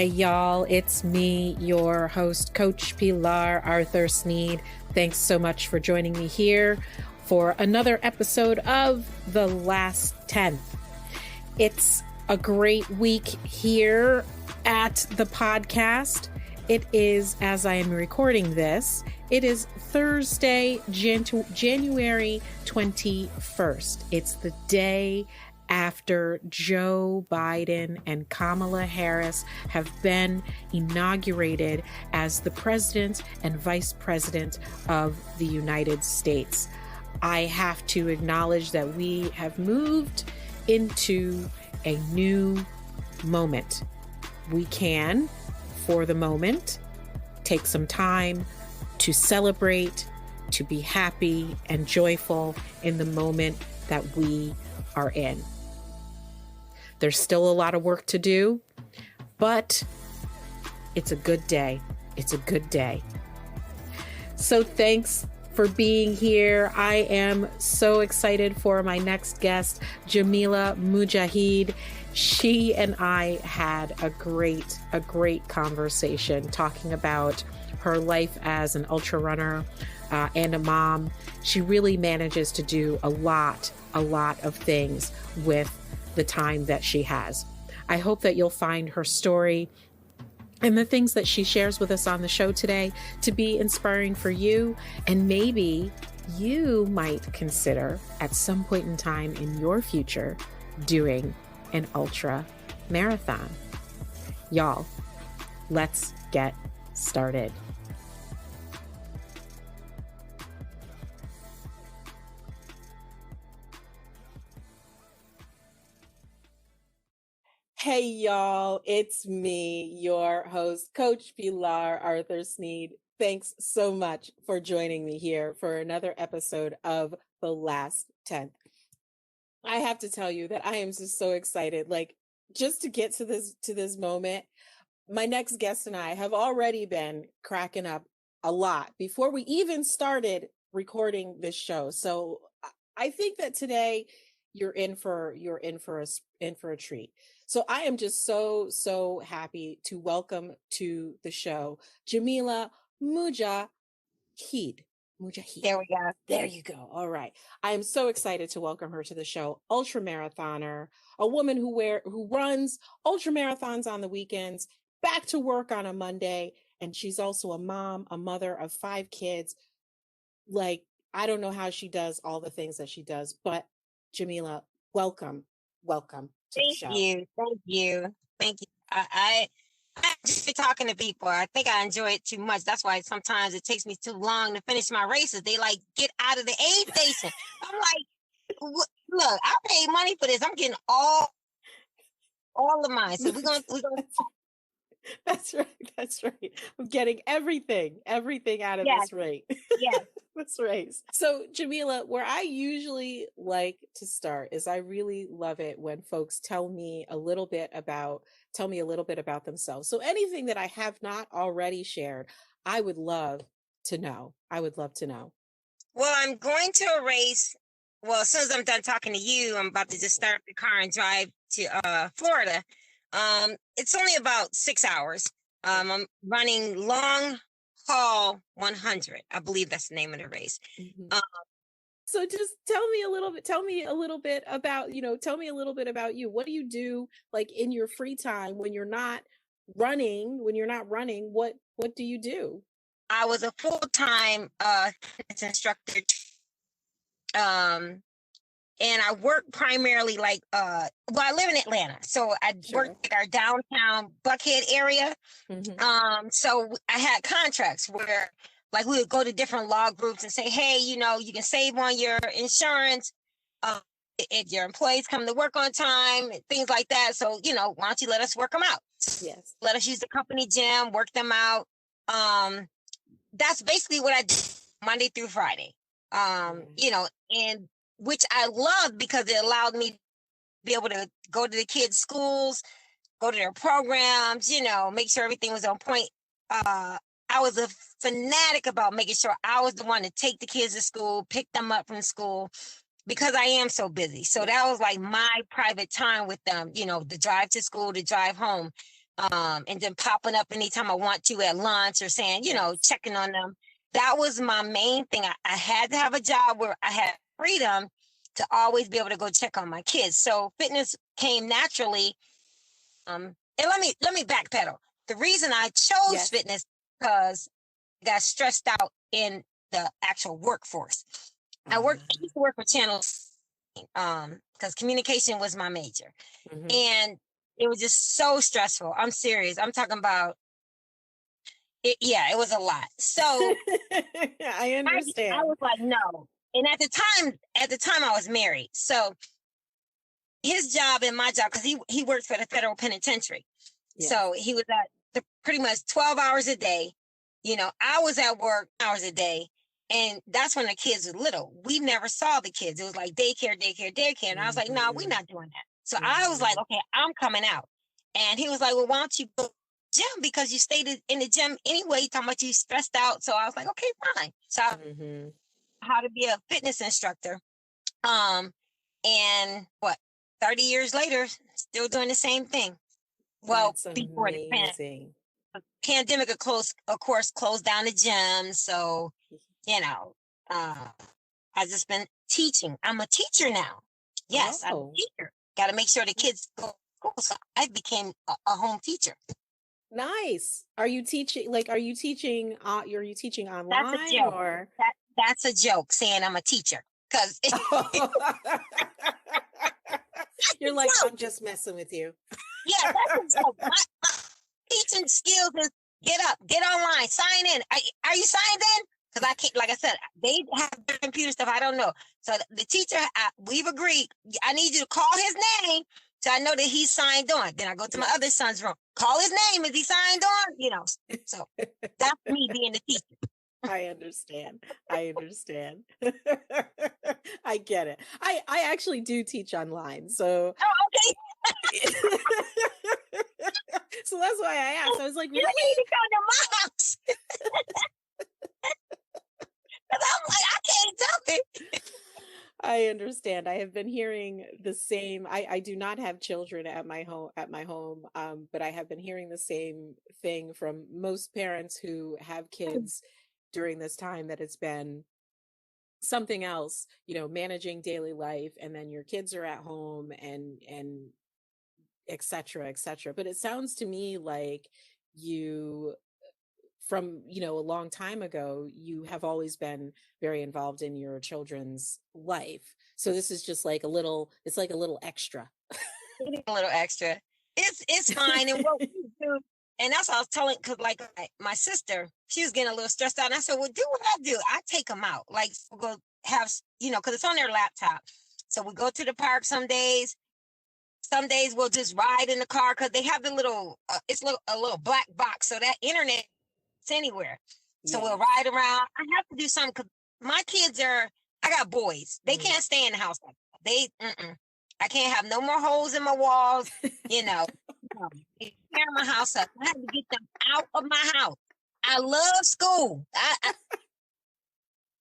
Hey y'all, it's me, your host, Coach Pilar Arthur Sneed. Thanks so much for joining me here for another episode of The Last 10th. It's a great week here at the podcast. It is, as I am recording this, it is Thursday, January 21st. It's the day after Joe Biden and Kamala Harris have been inaugurated as the president and vice president of the United States. I have to acknowledge that we have moved into a new moment. We can, for the moment, take some time to celebrate, to be happy and joyful in the moment that we are in. There's still a lot of work to do, but it's a good day. It's a good day. So thanks for being here. I am so excited for my next guest, Jameelah Mujaahid. She and I had a great conversation talking about her life as an ultra runner and a mom. She really manages to do a lot of things with the time that she has. I hope that you'll find her story and the things that she shares with us on the show today to be inspiring for you. And maybe you might consider at some point in time in your future doing an ultra marathon. Y'all, let's get started. Hey y'all, it's me, your host, Coach Pilar Arthur Sneed. Thanks so much for joining me here for another episode of The Last 10th. I have to tell you that I am just so excited, just to get to this moment. My next guest and I have already been cracking up a lot before we even started recording this show. So I think that today you're in for a treat. So I am just so happy to welcome to the show Jameelah Mujaahid. There we go. There you go. All right. I am so excited to welcome her to the show. Ultra marathoner, a woman who runs ultra marathons on the weekends, back to work on a Monday, and she's also a mom, a mother of 5 kids. I don't know how she does all the things that she does, but Jameelah, welcome to the show. Thank you. I just be talking to people. I think I enjoy it too much. That's why sometimes it takes me too long to finish my races. They get out of the aid station. I'm like, look, I paid money for this. I'm getting all of mine. So we're gonna. That's right. I'm getting everything out of this race. Yes. This race. So Jameelah, where I usually like to start is I really love it when folks tell me a little bit about themselves. So anything that I have not already shared, I would love to know. Well, I'm going to a race. Well, as soon as I'm done talking to you, I'm about to just start the car and drive to Florida. It's only about 6 hours. I'm running long haul 100. I believe that's the name of the race. Mm-hmm. So just tell me a little bit about you. What do you do in your free time when you're not running? What do you do? I was a full-time fitness instructor. And I work primarily I live in Atlanta. So I work at our downtown Buckhead area. Mm-hmm. So I had contracts where we would go to different law groups and say, hey, you can save on your insurance if your employees come to work on time, things like that. So, why don't you let us work them out? Yes. Let us use the company gym, work them out. That's basically what I did Monday through Friday. And which I loved because it allowed me to be able to go to the kids' schools, go to their programs, make sure everything was on point. I was a fanatic about making sure I was the one to take the kids to school, pick them up from school, because I am so busy. So that was my private time with them, the drive to school, the drive home. And then popping up anytime I want to at lunch or saying, you know, Yes. checking on them. That was my main thing. I had to have a job where I had freedom to always be able to go check on my kids. So fitness came naturally. And let me backpedal. The reason I chose Yes. fitness because I got stressed out in the actual workforce. I used to work for channels because communication was my major. Mhm. And it was just so stressful. I'm serious. I'm talking about it. Yeah, it was a lot. So I I understand. was like, no. And at the time I was married. So his job and my job, because he worked for the federal penitentiary. Yes. So he was at pretty much 12 hours a day. You know, I was at work hours a day. And that's when the kids were little. We never saw the kids. It was like daycare, daycare, daycare. And I was like, no, we're Mhm. not doing that. So I was like, okay, I'm coming out. And he was like, well, why don't you go to the gym? Because you stayed in the gym anyway, talking about you stressed out. So I was like, okay, fine. So I Mhm. how to be a fitness instructor. And what, 30 years later, still doing the same thing. Well, That's before the amazing. pandemic, of course, closed down the gym. So, you know, uh, I've just been teaching. I'm a teacher now. Yes, I'm a Oh, teacher. Got to make sure the kids go to school. So I became a home teacher. nice. Are you teaching, like, are you teaching That's a online joke. or? That's a joke saying I'm a teacher because it's a You're like, joke. I'm just messing with you. Yeah, that's a joke. My teaching skills is get up, get online, sign in. Are you signed in? Because I can't, like I said, they have their computer stuff. I don't know. So the teacher, we've agreed. I need you to call his name so I know that he's signed on. Then I go to my other Yes. son's room. Call his name. Is he signed on? You know. So that's me being the teacher. I understand. I understand. I get it. I actually do teach online. So Oh, okay. so that's why I asked. I was like, You really? need to come to my house. Because I'm like, I can't help it. I understand. I have been hearing the same. I do not have children at my home, but I have been hearing the same thing from most parents who have kids during this time, that it's been something else, managing daily life, and then your kids are at home, and et cetera, et cetera. But it sounds to me like you, from a long time ago, you have always been very involved in your children's life, so this is just like it's like a little extra. A little extra. It's fine. And what we do, and that's what I was telling, because like my sister, she was getting a little stressed out. And I said, well, do what I do. I take them out. Like we'll go have, because it's on their laptop. So we go to the park some days. Some days we'll just ride in the car because they have the little, it's a little black box. So that internet is anywhere. So we'll Yes. ride around. I have to do something because my kids I got boys. They Mhm. can't stay in the house. I can't have no more holes in my walls. You know, tear my house up. I have to get them out of my house. I love school. I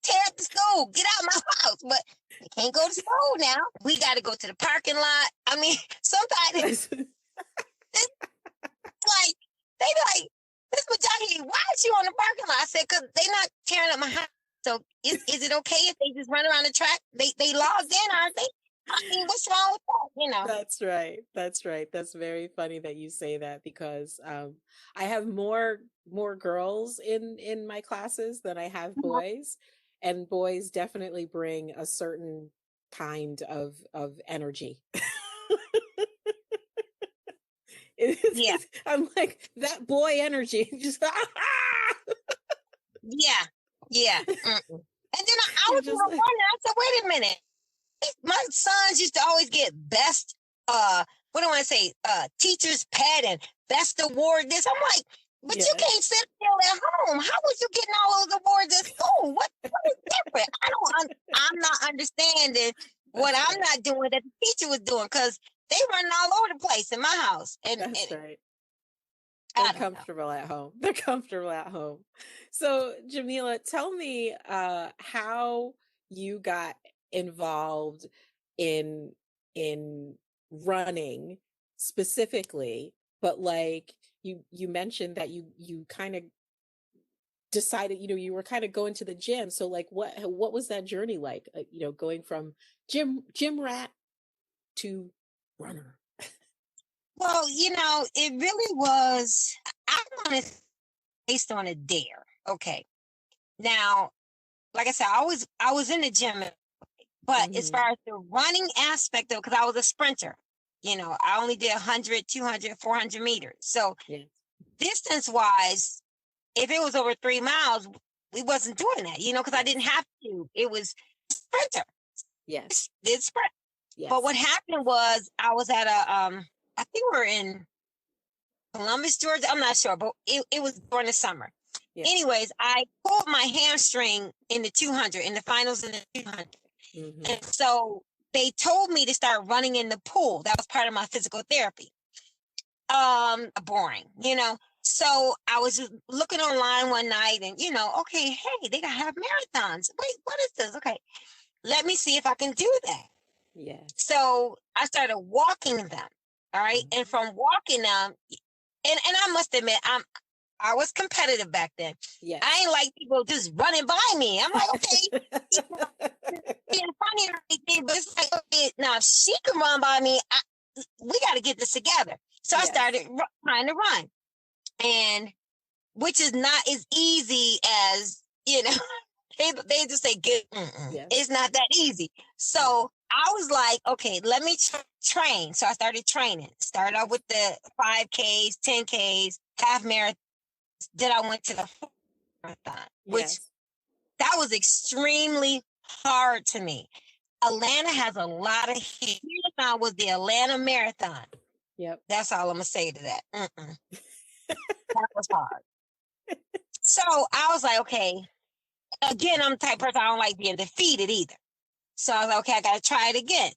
tear up the school. Get out of my house. But they can't go to school now. We got to go to the parking lot. I mean, sometimes it's like, they like, Miss Mujaahid, why is she on the parking lot? I said, because they not tearing up my house. So is it okay if they just run around the track? They logged in, aren't they? I mean, what's wrong with that? That's right. That's right. That's very funny that you say that, because I have more girls in my classes than I have boys, and boys definitely bring a certain kind of energy. Yeah, I'm like, that boy energy, just yeah, yeah. Mm-mm. And then I you're was just like, wondering, I said, wait a minute. My sons used to always get best, what do I say, teacher's pet and best award this. I'm like, but you yes, can't sit still at home. How was you getting all those awards at school? What is different? I'm not understanding what that's I'm right. not doing that the teacher was doing, because they running all over the place in my house. And That's right. They're I don't know. comfortable at home. They're comfortable at home. So, Jameelah, tell me how you got involved in running specifically, but like you mentioned that you kind of decided, you were kind of going to the gym. So like what was that journey like? Going from gym rat to runner. Well, it really was, I want to based on a dare. Okay. Now, like I said, I was in the gym, but as far as the running aspect of, because I was a sprinter, I only did 100, 200, 400 meters. So distance wise, if it was over 3 miles, we wasn't doing that, because I didn't have to. It was sprinter. Yes. Did sprint. Yes. But what happened was I was at I think we're in Columbus, Georgia. I'm not sure, but it was during the summer. Yes. Anyways, I pulled my hamstring in the 200, in the finals in the 200. And so they told me to start running in the pool. That was part of my physical therapy. Boring, So I was just looking online one night and, okay, hey, they gotta have marathons. Wait, what is this? Okay, let me see if I can do that. Yeah. So I started walking them. All right. And from walking them, and I must admit, I was competitive back then. Yeah. I ain't like people just running by me. I'm like, okay, being funny or anything, but it's like, okay, now if she can run by me, we got to get this together. So I started trying to run, and which is not as easy as, they just say, it's not that easy. So I was like, okay, let me train. So I started training. Started off with the 5Ks, 10Ks, half marathon. Then I went to the marathon, which that was extremely hard to me. Atlanta has a lot of heat. Marathon was the Atlanta Marathon. Yep. That's all I'm going to say to that. That was hard. So I was like, okay, again, I'm the type of person, I don't like being defeated either. So I was like, okay, I got to try it again.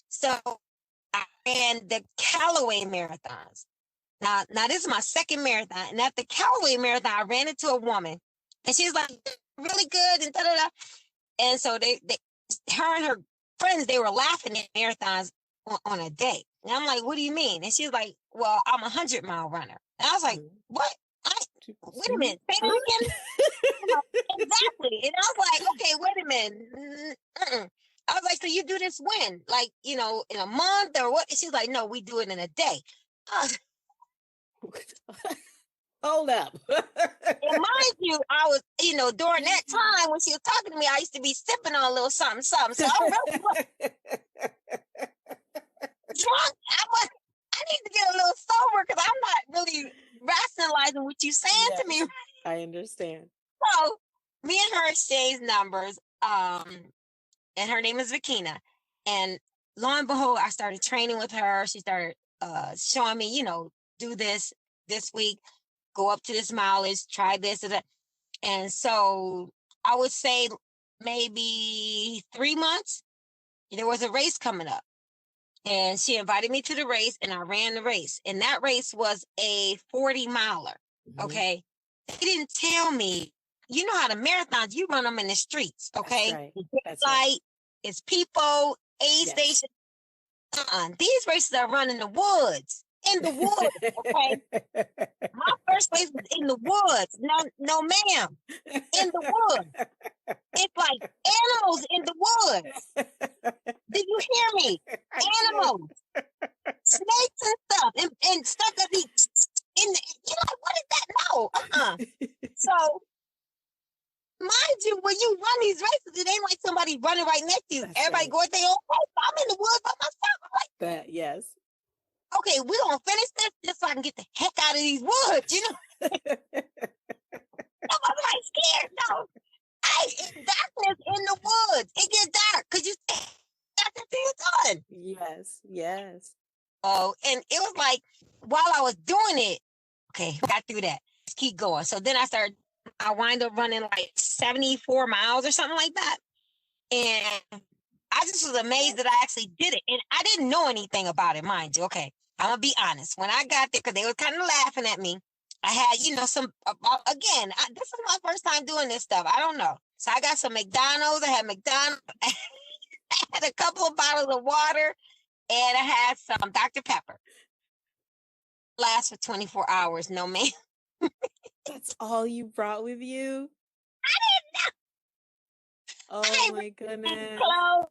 So I ran the Callaway marathons. Now this is my second marathon. And at the Callaway marathon, I ran into a woman and she was like, really good and da-da-da. And so her and her friends, they were laughing at marathons on a day. And I'm like, what do you mean? And she was like, well, I'm a 100-mile runner. And I was like, what? Wait a minute, say that again. Exactly. And I was like, okay, wait a minute. I was like, so you do this when? Like, in a month or what? And she's like, no, we do it in a day. Hold up. And mind you, I was, during that time when she was talking to me, I used to be sipping on a little something. So I'm really drunk. I need to get a little sober because I'm not really rationalizing what you're saying to me. I understand. So me and her exchanged numbers, and her name is Vakina. And lo and behold, I started training with her. She started showing me, do this week, go up to this mileage, try this and that. And so I would say maybe 3 months, there was a race coming up. And she invited me to the race and I ran the race. And that race was a 40-miler. Okay. They didn't tell me, you know how the marathons, you run them in the streets. Okay. That's right. It's people, aid station. These races are run in the woods. In the woods, okay? My first race was in the woods. No, ma'am. In the woods. It's like animals in the woods. Did you hear me? Animals. Snakes and stuff. And stuff that be in the, what is that? No. So, mind you, when you run these races, it ain't like somebody running right next to you. That's everybody go at their own pace. I'm in the woods by myself. I'm like, that, yes. Okay, we're going to finish this just so I can get the heck out of these woods, I'm like scared. No. It's darkness in the woods. It gets dark because you got the thing done. Yes. Oh, and it was like, while I was doing it, okay, got through that. Let's keep going. So then I wind up running like 74 miles or something like that. And I just was amazed that I actually did it. And I didn't know anything about it, mind you. Okay, I'm going to be honest. When I got there, because they were kind of laughing at me, I had, some, again, this is my first time doing this stuff. I don't know. So I got some McDonald's. I had McDonald's. I had a couple of bottles of water. And I had some Dr. Pepper. last for 24 hours. No, man. That's all you brought with you? I Oh ain't my bring goodness. clothes,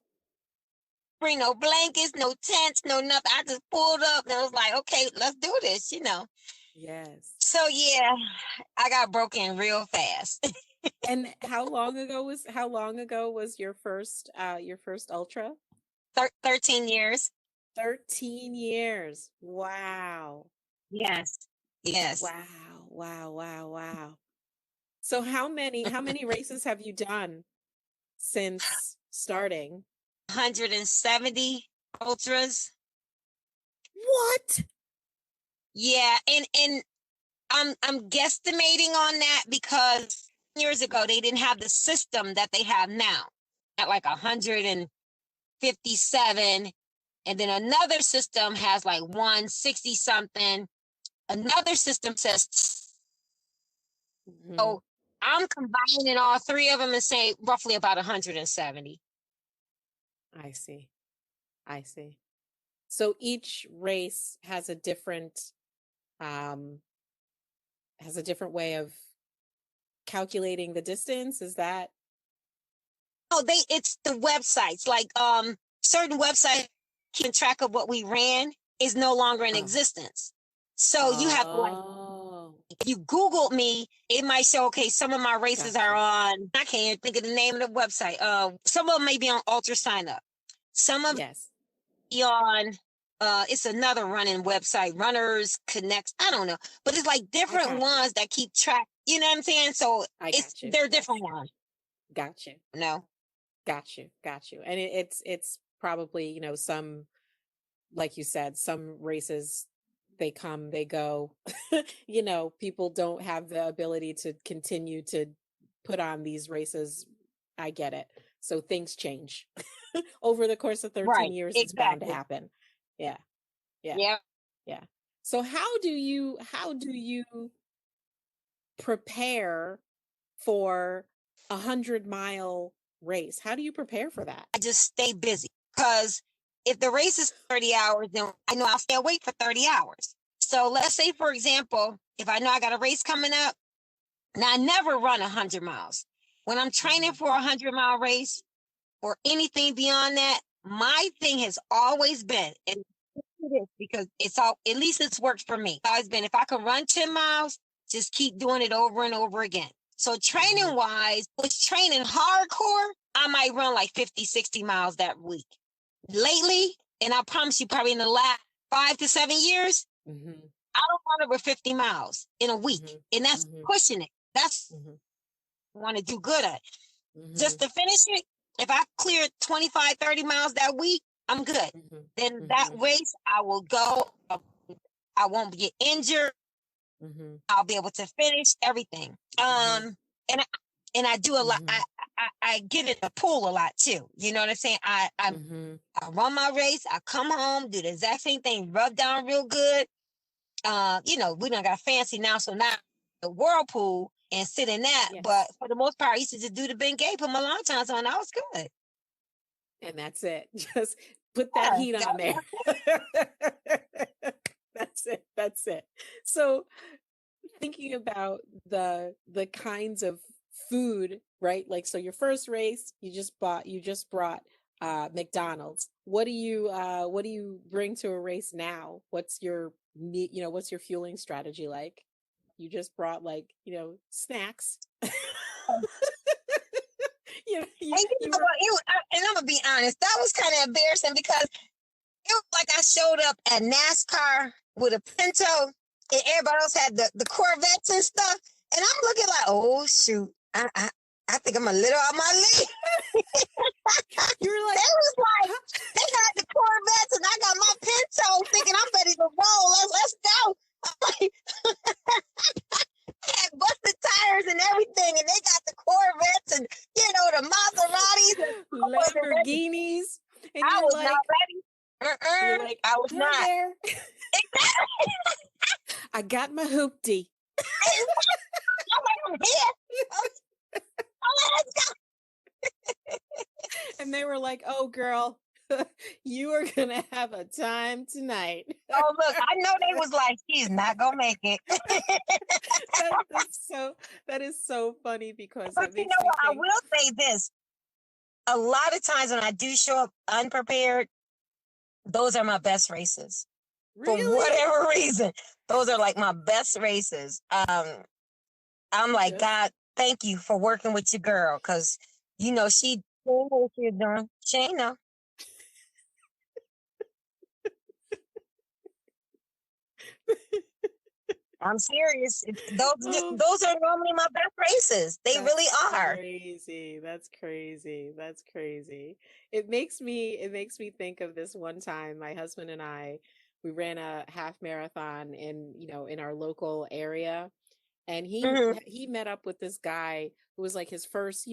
bring no blankets, no tents, no nothing. I just pulled up and I was like, okay, let's do this, you know. Yes. So yeah, I got broken real fast. And how long ago was your first ultra? 13 years. 13 years. Wow. Yes. Yes. Wow. Wow. Wow. Wow. So how many races have you done since starting? 170 ultras. What? Yeah, and I'm guesstimating on that because years ago they didn't have the system that they have now. At like 157, and then another system has like 160 something. Another system says Mhm. so. I'm combining all three of them and say roughly about 170. I see. I see. So each race um has a different way of calculating the distance. Is that? Oh, it's the websites. Like certain websites keeping track of what we ran is no longer in Oh. existence. So you have to like Oh. if you Googled me, it might show, okay, some of my races are Gotcha. on, I can't even think of the name of the website. Some of them may be on Ultra Sign Up. Some of Yes. be on, it's another running website, Runners Connect. I don't know, but it's like I different got you. ones that keep track. You know what I'm saying? So I it's, got you. they're Got different you. ones. Got you. No. Got you. Got you. And it's probably, some, like you said, some races, they come, they go. People don't have the ability to continue to put on these races. I get it. So things change. Over the course of 13 Right. years, it's bound to Exactly. happen. Yeah. Yeah. Yeah. Yeah. So how do you prepare for 100-mile race? How do you prepare for that? I just stay busy because if the race is 30 hours, then I know I'll stay awake for 30 hours. So let's say, for example, if I know I got a race coming up, now I never run 100 miles. When I'm training Mhm. for a 100-mile race or anything beyond that, my thing has always been, and it is because it's all, at least it's worked for me. It's always been, if I can run 10 miles, just keep doing it over and over again. So training Mhm. wise, with training hardcore, I might run like 50, 60 miles that week. Lately, and I promise you, probably in the last 5 to 7 years, Mhm. I don't run over 50 miles in a week. Mhm. And that's Mhm. pushing it. That's Mhm. what I want to do good at. Just Mhm. to finish it, if I clear 25, 30 miles that week, I'm good. Mhm. Then that Mhm. race, I will go. I won't get injured. Mhm. I'll be able to finish everything. Mhm. And I, and I do a lot. Mhm. I get in the pool a lot too. You know what I'm saying? Mhm. I run my race. I come home, do the exact same thing, rub down real good. We don't got fancy now, so now the whirlpool and sit in that. But Yes. for the most part, I used to just do the Bengay, put my long times on. I was good. And that's it. Just put that Yeah, heat on there. That's it. That's it. So thinking about the kinds of food, right? Like, so your first race, you just brought McDonald's. What do you bring to a race now? What's your fueling strategy like? You just brought, like, snacks. and You were. and I'm gonna be honest, that was kind of embarrassing because it was like I showed up at NASCAR with a Pinto, and everybody else had the Corvettes and stuff, and I'm looking like, oh shoot, I think I'm a little on my league. You were They like, was like, huh? they got the Corvettes, and I got my Pinto, thinking I'm ready to roll. Let's go. I'm like, they had busted tires and everything, and they got the Corvettes and the Maseratis and Porsches and everything. Lamborghinis, and I you're was not like, ready. you're like, I was hi not. there. I got my hoopty. I'm like, I'm here. Oh, let's go. And they were like, oh girl, You are gonna have a time tonight. Oh, look, I know they was like, she's not gonna make it. That is so funny because But it you makes know me what? I think. will say this. A lot of times when I do show up unprepared, those are my best races. For Really? whatever reason, those are like my best races. I'm like, Yeah. God, thank you for working with your girl, because she know what she's doing. She ain't know. I'm serious. Oh, Those are normally my best races. They that's really are. crazy. That's crazy. That's crazy. It makes me think of this one time my husband and I, we ran a half marathon in our local area, and he Hmm. he met up with this guy who was like his first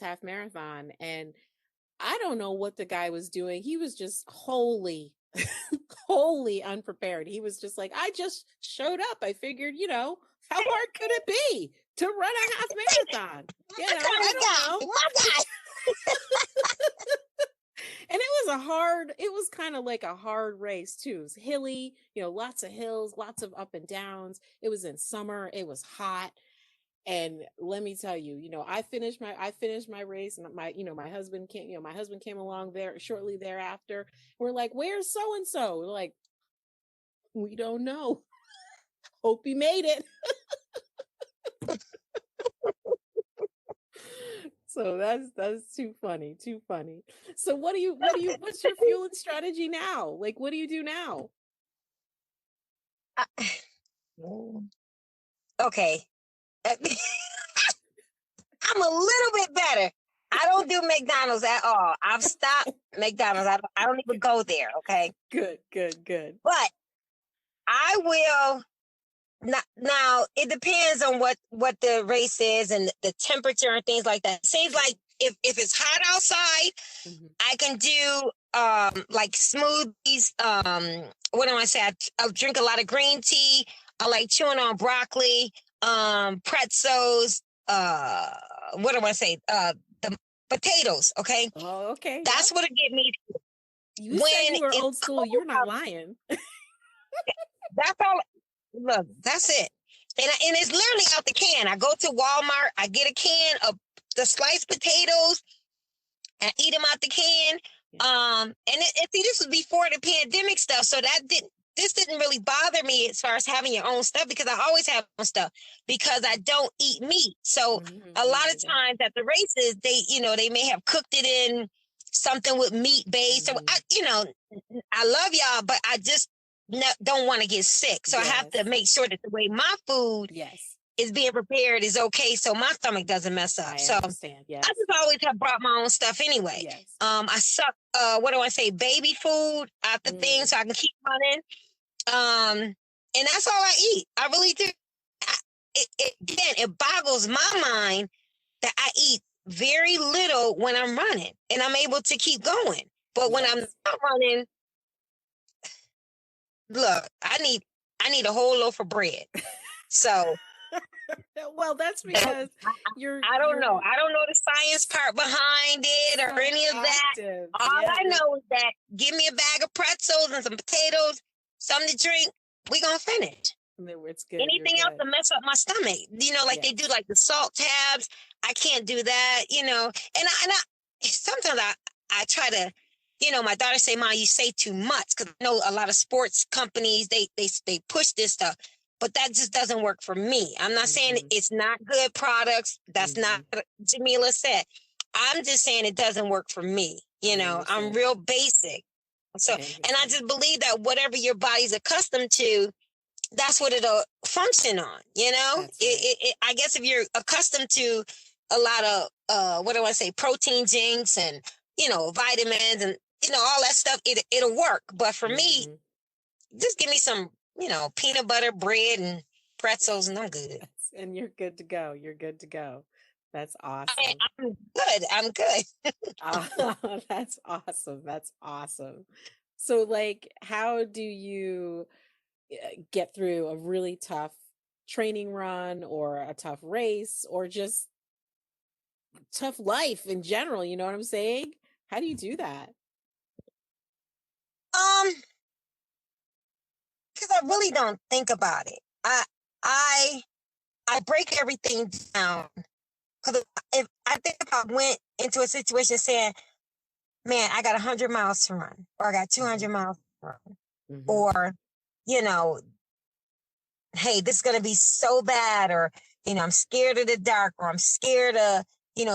half marathon, and I don't know what the guy was doing. He was just wholly wholly unprepared. He was just like, I just showed up. I figured, how hard could it be to run a half marathon? My kind I of don't guy. know. My guy. And it was kind of like a hard race too. It was hilly, lots of hills, lots of up and downs. It was in summer, it was hot. And let me tell you, I finished my race, and my husband came along there shortly thereafter. We're like, where's so and so? We're like, we don't know. Hope he made it. So that's too funny, too funny. So what's your fueling strategy now? Like, what do you do now? Okay. I'm a little bit better. I don't do McDonald's at all. I've stopped McDonald's. I don't even go there. Okay. Good, good, good. But I will. Now it depends on what the race is and the temperature and things like that. Seems like if it's hot outside, Hmm. I can do like smoothies. What do I say? I drink a lot of green tea. I like chewing on broccoli, pretzels. What do I say? The potatoes. Okay, Oh, okay, yep. that's what'll get me You said when you were it's old school. cold You're not out. lying. That's all. Look, that's it. And it's literally out the can. I go to Walmart. I get a can of the sliced potatoes and eat them out the can. Yeah. See, this was before the pandemic stuff, so this didn't really bother me as far as having your own stuff, because I always have my own stuff because I don't eat meat. So a Me lot of neither. times at the races, they may have cooked it in something with meat base. So Hmm. I love y'all, but I just don't want to get sick. So I have to Yes, make sure that the way my food yes, is being prepared is okay, so my stomach doesn't mess up. I So understand. I Yes, just always have brought my own stuff anyway. yes. I suck. What do I say? Baby food out the thing, Mm. so I can keep running. And that's all I eat. I really do. It boggles my mind that I eat very little when I'm running, and I'm able to keep going. But when I'm Yes. not running, look, I need a whole loaf of bread. So Well, that's that, because you're I don't you're know. I don't know the science part behind it or so any of that. active. All Yeah, I know is that give me a bag of pretzels and some potatoes, something to drink. We gonna finish. it's good. You're Anything else good. to mess up my stomach, like they do, Yes. like the salt tabs. I can't do that, And I sometimes I try to, my daughter say, "Mom, you say too much," because I know a lot of sports companies they push this stuff, but that just doesn't work for me. I'm not saying Hmm. it's not good products. That's not Hmm. what Jameelah said. I'm just saying it doesn't work for me. I I'm understand. real basic. So, I and I understand. just believe that whatever your body's accustomed to, that's what it'll function on. That's right. I guess if you're accustomed to a lot of what do I say, protein drinks and vitamins and all that stuff, it'll work. But for me, Hmm. just give me some peanut butter bread and pretzels, and I'm good. And you're good to go. You're good to go. That's I, awesome. I'm good. I'm good. That's awesome. That's awesome. So, like, how do you get through a really tough training run or a tough race or just tough life in general? You know what I'm saying? How do you do that? I really don't think about it. I I break everything down. Because if I think if I went into a situation saying, man, I got 100 miles to run, or I got 200 miles to run, or, you know, hey, this is going to be so bad, or, I'm scared of the dark, or I'm scared of,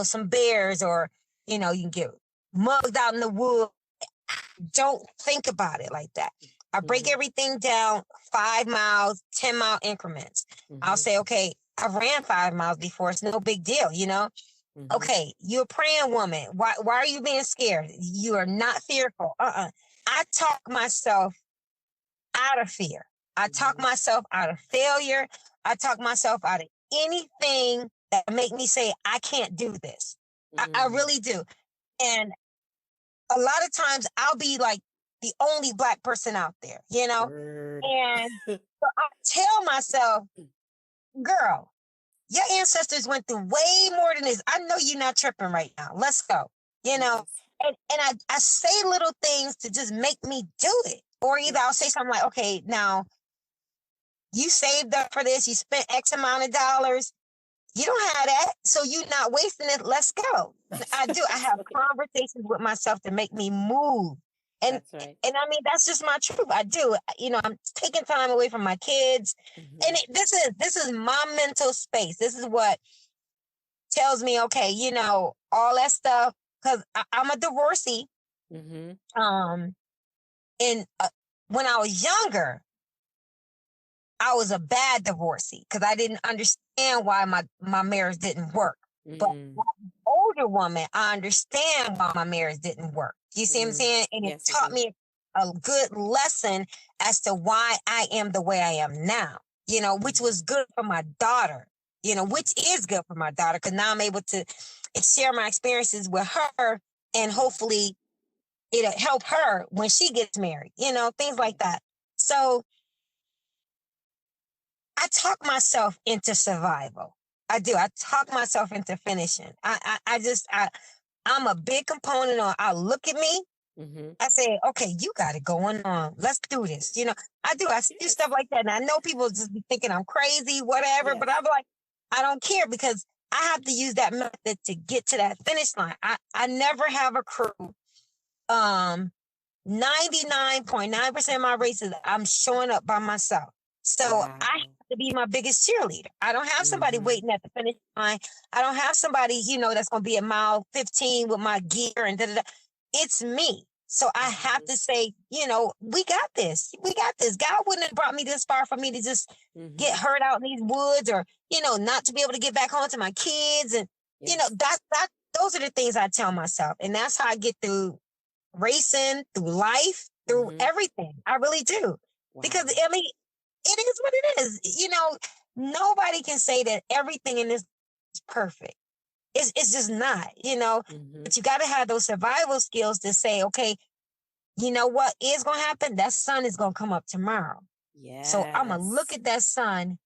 some bears, or, you can get mugged out in the woods. Don't think about it like that. I break everything down 5 miles, 10-mile increments. I'll say, okay, I've ran 5 miles before. It's no big deal, Okay, you're a praying woman. Why are you being scared? You are not fearful. I talk myself out of fear. I talk myself out of failure. I talk myself out of anything that make me say, I can't do this. I really do. And a lot of times I'll be like the only Black person out there, And so I tell myself, girl, your ancestors went through way more than this. I know you're not tripping right now. Let's go. And I say little things to just make me do it. Or either I'll say something like, okay, now you saved up for this. You spent X amount of dollars. You don't have that. So you're not wasting it. Let's go. I do. I have conversations with myself to make me move. And, that's right. And I mean, that's just my truth. I do. I'm taking time away from my kids. And this is my mental space. This is what tells me, okay, all that stuff. Because I'm a divorcee. And when I was younger, I was a bad divorcee because I didn't understand why my marriage didn't work. But as an older woman, I understand why my marriage didn't work. You see what I'm saying? And it taught me a good lesson as to why I am the way I am now, which was good for my daughter, which is good for my daughter because now I'm able to share my experiences with her and hopefully it'll help her when she gets married, things like that. So I talk myself into survival. I do. I talk myself into finishing. I'm a big component on, I look at me. I say, okay, you got it going on. Let's do this. I do. I do stuff like that. And I know people just be thinking I'm crazy, whatever, but I'm like, I don't care because I have to use that method to get to that finish line. I never have a crew. 99.9% of my races, I'm showing up by myself. So I have to be my biggest cheerleader. I don't have somebody waiting at the finish line. I don't have somebody, that's going to be at mile 15 with my gear and da-da-da. It's me. So I have to say, we got this. We got this. God wouldn't have brought me this far for me to just get hurt out in these woods or, not to be able to get back home to my kids. And, those are the things I tell myself. And that's how I get through racing, through life, through everything. I really do. Because, I mean, it is what it is. Nobody can say that everything in this is perfect. It's just not, but you got to have those survival skills to say, okay, you know what is going to happen? That sun is going to come up tomorrow. So I'm going to look at that sun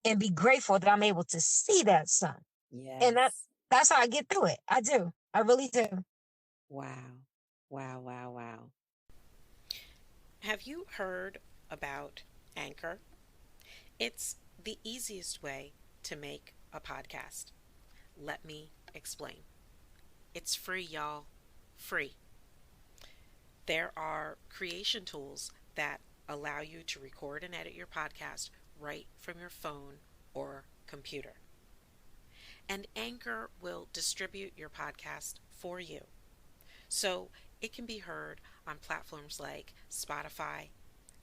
and be grateful that I'm able to see that sun. And that's how I get through it. I do. I really do. Wow. Wow, wow, wow. Have you heard about Anchor? It's the easiest way to make a podcast. Let me explain. It's free, y'all. Free. There are creation tools that allow you to record and edit your podcast right from your phone or computer. And Anchor will distribute your podcast for you. So it can be heard on platforms like Spotify,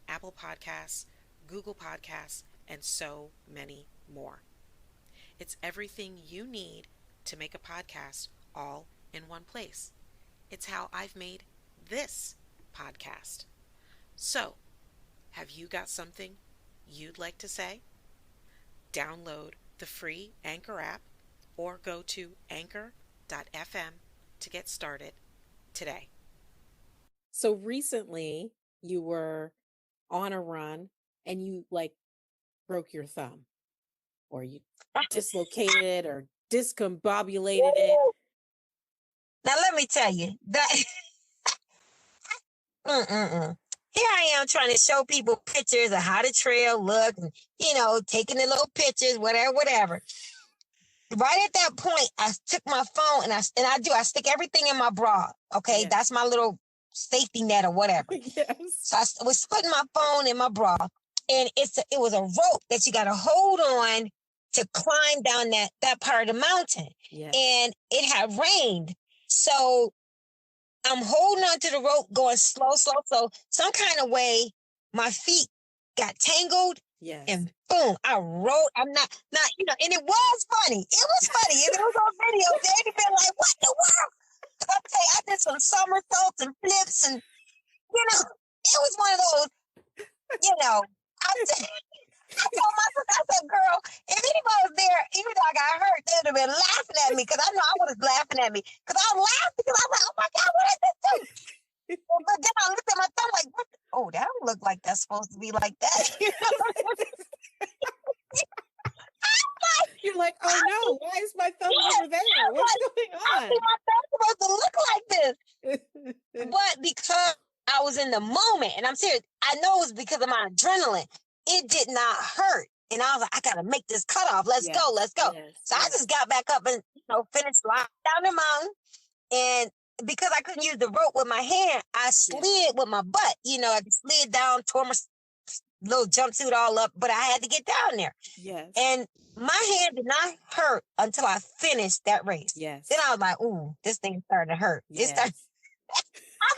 Apple Podcasts, Google Podcasts, and so many more. It's everything you need to make a podcast all in one place. It's how I've made this podcast. So, have you got something you'd like to say? Download the free Anchor app or go to anchor.fm to get started today. So recently you were on a run and you broke your thumb or you dislocated it or discombobulated it. Now let me tell you that here I am trying to show people pictures of how the trail looked, and, taking the little pictures, whatever. Right at that point, I took my phone and I stick everything in my bra. Okay. Yes. That's my little safety net or whatever. Yes. So I was putting my phone in my bra, and it was a rope that you got to hold on to climb down that part of the mountain. Yes. And it had rained. So I'm holding on to the rope, going slow. Some kind of way, my feet got tangled. Yes. And boom, I rolled. I'm not, and it was funny. It was funny. If it was on video, they'd have been like, what the world? I'll tell you, I did some somersaults and flips, and, it was one of those, I told myself, I said, girl, if anybody was there, even though I got hurt, they would have been laughing at me, because I know I was laughing at me. Because I laughed because I was like, oh my God, what did this do? But then I looked at my thumb like, what? Oh, that don't look like that's supposed to be like that. You're like, oh no, why is my thumb over there? What's going on? I see my thumb supposed to look like this. But because I was in the moment, and I'm serious, I know it was because of my adrenaline. It did not hurt. And I was like, I got to make this cutoff. Let's go. Yes, so I just got back up and, finished sliding down the mountain. And because I couldn't use the rope with my hand, I slid with my butt. I slid down, tore my little jumpsuit all up, but I had to get down there. Yes. And my hand did not hurt until I finished that race. Yes. Then I was like, ooh, this thing started to hurt. Yes. I was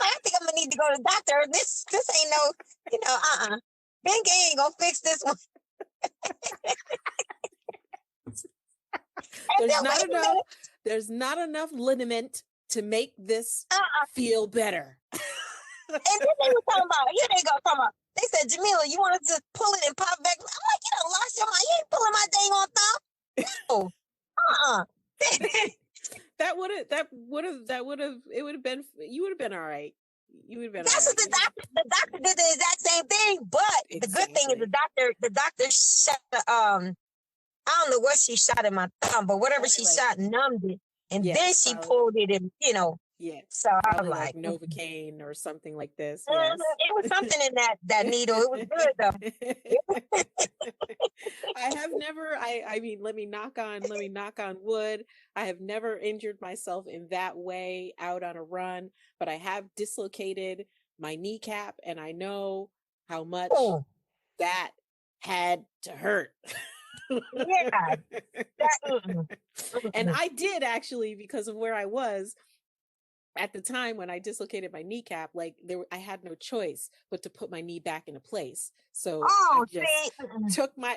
like, I think I'm going to need to go to the doctor. This ain't no, Bengay ain't going to fix this one. There's not enough liniment to make this feel better. And then they were talking about, they said, Jameelah, you want to just pull it and pop back? I'm like, you done lost your mind. You ain't pulling my dang on thumb. It would have been, you would have been all right. That's what the doctor did the exact same thing, but the good thing is the doctor shot, I don't know what she shot in my thumb, but whatever she shot numbed it. And then she pulled it and, Yes. So I was like Novocaine or something like this. Yes. It was something in that needle. It was good though. I have never, I mean, let me knock on wood. I have never injured myself in that way out on a run, but I have dislocated my kneecap, and I know how much that had to hurt. Yeah. And I did actually, because of where I was at the time when I dislocated my kneecap, I had no choice but to put my knee back into place. So I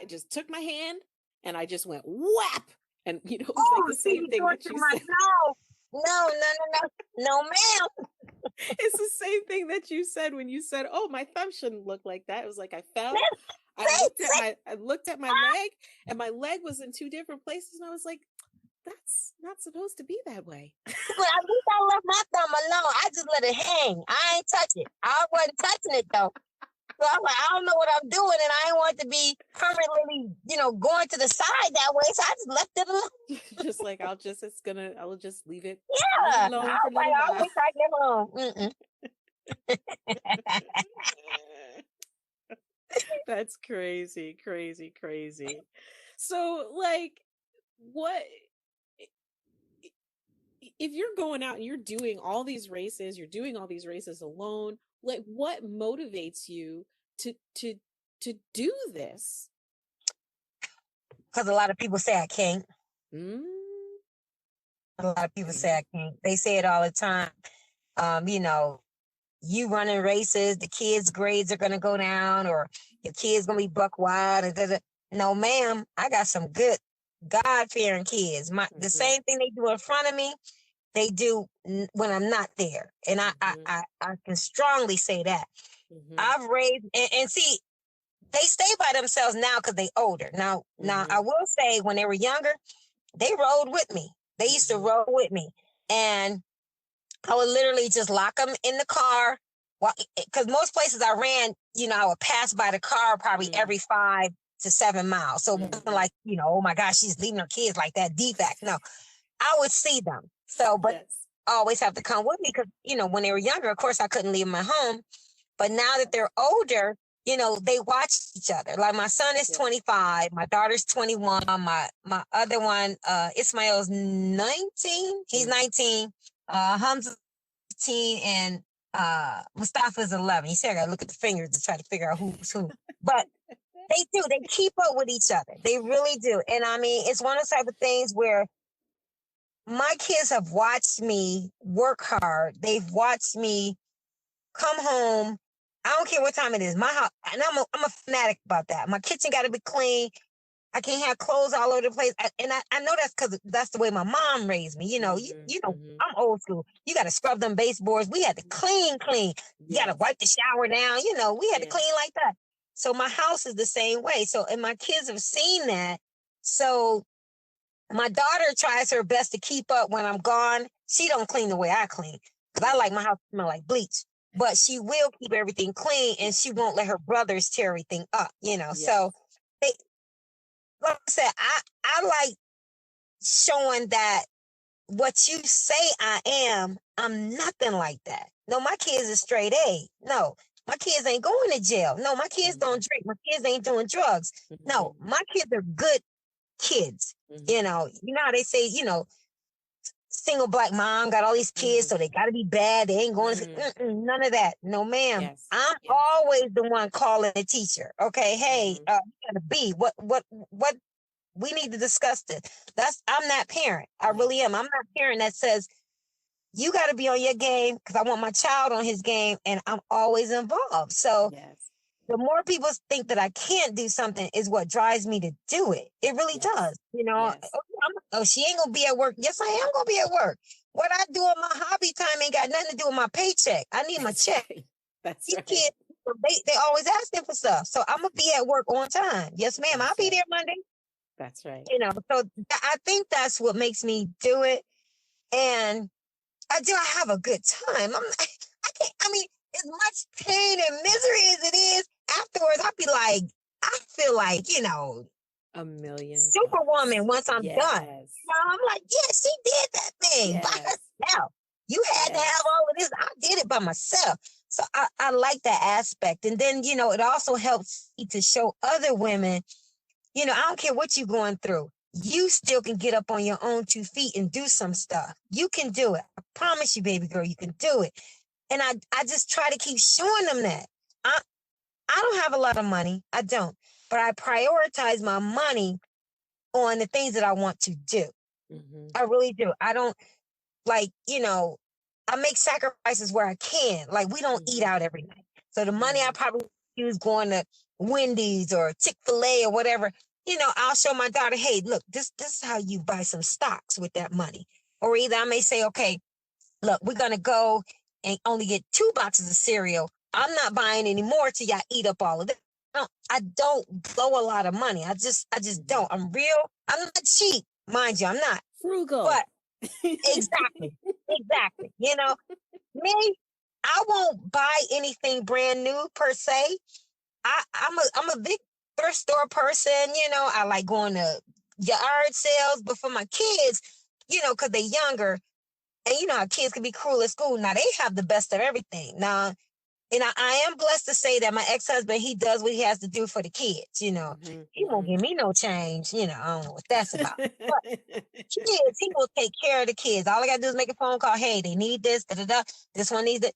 just took my hand and I just went whap, and it was like the same thing that you said. No, ma'am. It's the same thing that you said when you said, "Oh, my thumb shouldn't look like that." It was like I fell. I looked at my leg, and my leg was in two different places, and I was like, that's not supposed to be that way. But at least I left my thumb alone. I just let it hang. I ain't touch it. I wasn't touching it though. So I'm like, I don't know what I'm doing, and I ain't want it to be permanently, going to the side that way. So I just left it alone. Just like I'll just leave it. Yeah. Alone I was like, I wish I get home. That's crazy. So, what if you're going out and you're doing all these races alone? What motivates you to do this? Because a lot of people say I can't. A lot of people say I can't. They say it all the time. You running races, the kids' grades are going to go down, or your kids going to be buck wild. No, ma'am, I got some good God-fearing kids. The same thing they do in front of me, they do when I'm not there. And I can strongly say that. I've raised, and see, they stay by themselves now because they older. Now I will say, when they were younger, they rode with me. They used to roll with me. And I would literally just lock them in the car. Because most places I ran, I would pass by the car probably every 5 to 7 miles. So it wasn't like, oh my gosh, she's leaving her kids like that, defect. No, I would see them. So, but I always have to come with me because, when they were younger, of course, I couldn't leave them at home. But now that they're older, they watch each other. Like my son is 25, my daughter's 21, my other one, Ismail's 19. He's 19. Hamza's 15, and Mustafa's 11. You see, I gotta look at the fingers to try to figure out who's who. But they do. They keep up with each other. They really do. And I mean, it's one of those type of things where my kids have watched me work hard. They've watched me come home. I don't care what time it is. My house, and I'm a fanatic about that. My kitchen got to be clean. I can't have clothes all over the place. I know that's because that's the way my mom raised me. I'm old school. You got to scrub them baseboards. We had to clean. You got to wipe the shower down. We had to clean like that. So my house is the same way. So, and my kids have seen that. So my daughter tries her best to keep up when I'm gone. She don't clean the way I clean because I like my house to smell like bleach. But she will keep everything clean, and she won't let her brothers tear everything up. So they. Like I said, I like showing that what you say I am, I'm nothing like that. No, my kids are straight A. No, my kids ain't going to jail. No, my kids don't drink. My kids ain't doing drugs. No, my kids are good kids. You know how they say, single black mom got all these kids, so they got to be bad. They ain't going to none of that. No, ma'am. Yes. I'm always the one calling the teacher. Okay, hey, you got to be what we need to discuss this. I'm that parent. I really am. I'm that parent that says you got to be on your game because I want my child on his game, and I'm always involved. So the more people think that I can't do something is what drives me to do it. It really does. She ain't gonna be at work. Yes, I am gonna be at work. What I do in my hobby time ain't got nothing to do with my paycheck. I need my check. That's These right. kids, they always asking for stuff. So I'm gonna be at work on time. Yes, ma'am. I'll be there Monday. That's right. So I think that's what makes me do it. And I have a good time. As much pain and misery as it is, afterwards, I'll be like, I feel like, a million Superwoman once I'm done. I'm like, yeah, she did that thing by herself. You had to have all of this. I did it by myself. So I like that aspect. And then, it also helps me to show other women, I don't care what you're going through. You still can get up on your own 2 feet and do some stuff. You can do it. I promise you, baby girl, you can do it. And I just try to keep showing them that. I don't have a lot of money. I don't. But I prioritize my money on the things that I want to do. I really do. I don't I make sacrifices where I can. Like we don't eat out every night. So the money I probably use going to Wendy's or Chick-fil-A or whatever, I'll show my daughter, hey, look, this is how you buy some stocks with that money. Or either I may say, okay, look, we're going to go and only get 2 boxes of cereal. I'm not buying any more till y'all eat up all of it. I don't blow a lot of money. I just don't. I'm real. I'm not cheap, mind you. I'm not. Frugal. But exactly. Me, I won't buy anything brand new per se. I'm a big thrift store person. I like going to yard sales, but for my kids, because they're younger, and how kids can be cruel at school. Now they have the best of everything. Now, and I am blessed to say that my ex-husband, he does what he has to do for the kids. He won't give me no change. I don't know what that's about. But kids, he will take care of the kids. All I got to do is make a phone call. Hey, they need this, this one needs it,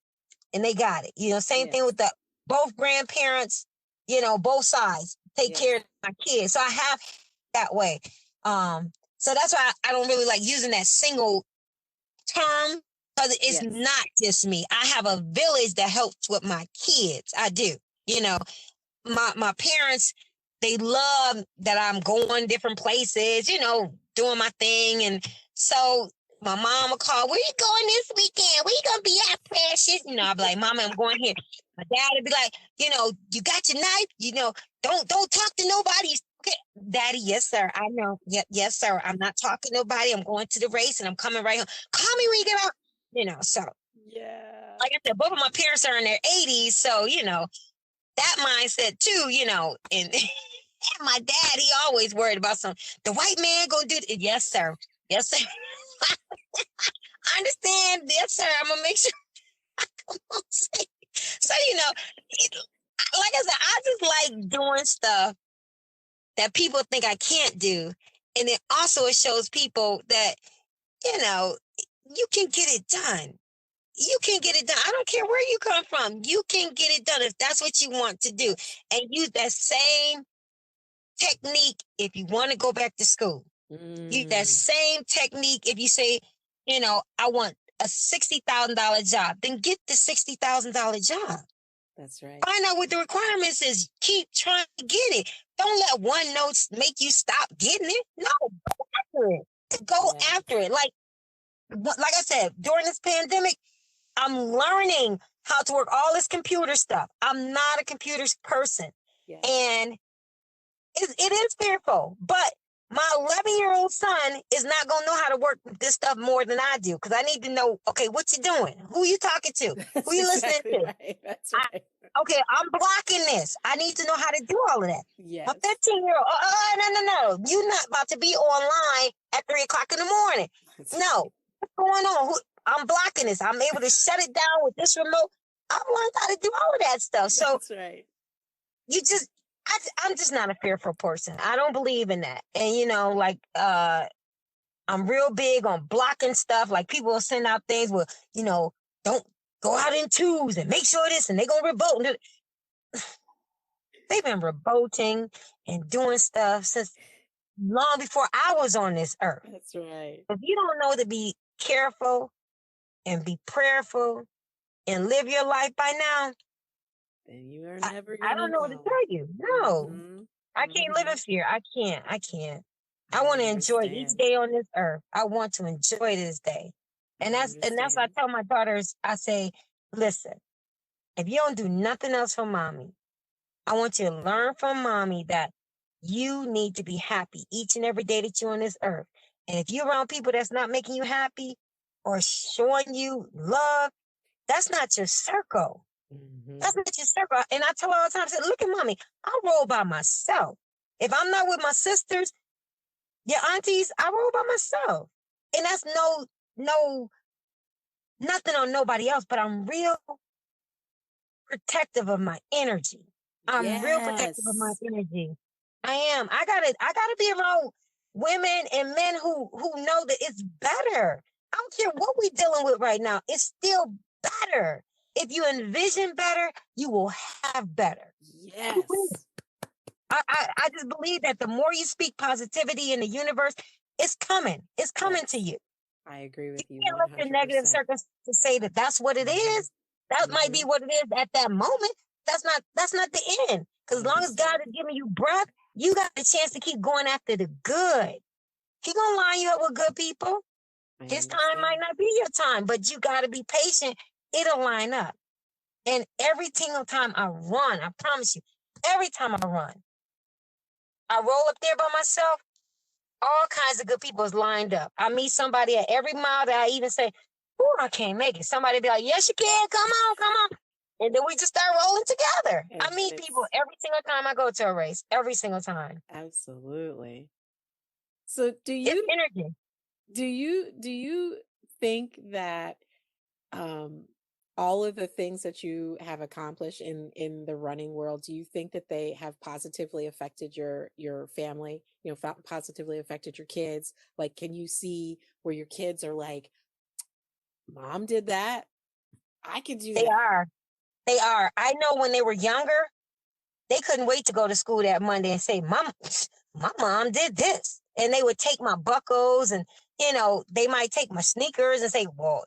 and they got it. Same thing with both grandparents, both sides take care of my kids. So I have that way. So that's why I don't really like using that single term. Because it's not just me. I have a village that helps with my kids. I do. My parents, they love that I'm going different places, doing my thing. And so my mom will call, where you going this weekend? Where you going to be at, Precious? I'll be like, Mama, I'm going here. My dad would be like, you got your knife? Don't talk to nobody. Okay, Daddy, yes, sir. I know. Yes, sir. I'm not talking to nobody. I'm going to the race and I'm coming right home. Call me when you get out. So like I said, both of my parents are in their 80s, so that mindset too, and my dad, he always worried about the white man gonna do it. Yes, sir. I understand. Yes, sir. I'm gonna make sure. So you know, like I said, I just like doing stuff that people think I can't do. And then also it shows people that, you know, you can get it done. You can get it done. I don't care where you come from. You can get it done if that's what you want to do. And use that same technique if you want to go back to school. Use that same technique if you say, you know, I want a $60,000 job, then get the $60,000 job. That's right. Find out what the requirements is. Keep trying to get it. Don't let one note make you stop getting it. No, go after it. Go after it. Like I said, during this pandemic, I'm learning how to work all this computer stuff. I'm not a computer person. And it is fearful, but my 11-year-old son is not going to know how to work this stuff more than I do, because I need to know, okay, what you doing? Who you talking to? That's who you listening exactly to? Right. That's right. Okay, I'm blocking this. I need to know how to do all of that. Yes. A 15-year-old, no. You're not about to be online at 3 o'clock in the morning. No. What's going on? I'm blocking this. I'm able to shut it down with this remote. I've learned how to do all of that stuff. So that's right. I'm just not a fearful person. I don't believe in that. And, you know, like, I'm real big on blocking stuff. Like, people will send out things where, you know, don't go out in twos and make sure this, and they're going to revolt. They've been revolting and doing stuff since long before I was on this earth. That's right. If you don't know to be careful and be prayerful and live your life by now, then you are never gonna I don't know what to tell you. No. I can't live in fear. I can't. I want to enjoy each day on this earth. I want to enjoy this day. And that's what I tell my daughters. I say, listen, if you don't do nothing else for mommy, I want you to learn from mommy that you need to be happy each and every day that you're on this earth. And if you're around people that's not making you happy or showing you love, that's not your circle. That's not your circle. And I tell her all the time, I say, look at mommy, I roll by myself. If I'm not with my sisters, your aunties, I roll by myself. And that's nothing on nobody else, but I'm real protective of my energy. I'm real protective of my energy. I am. I gotta be around women and men who know that it's better. I don't care what we're dealing with right now. It's still better. If you envision better, you will have better. Yes. I just believe that the more you speak positivity in the universe, it's coming. It's coming to you. I agree with you. You can't let your negative circumstances say that that's what it is. That might be what it is at that moment. That's not the end. Because as long as God is giving you breath, you got the chance to keep going after the good. He gonna line you up with good people. His time might not be your time, but you gotta be patient. It'll line up. And every single time I run, I promise you, every time I run, I roll up there by myself, all kinds of good people is lined up. I meet somebody at every mile that I even say, oh, I can't make it. Somebody be like, yes, you can. Come on. And then we just start rolling together. I meet people every single time I go to a race, every single time. Absolutely. So it's energy. Do you think that all of the things that you have accomplished in the running world, do you think that they have positively affected your family, positively affected your kids? Like, can you see where your kids are like, mom did that, I can do that? They are. I know when they were younger, they couldn't wait to go to school that Monday and say, my mom did this. And they would take my buckles and, they might take my sneakers and say, well,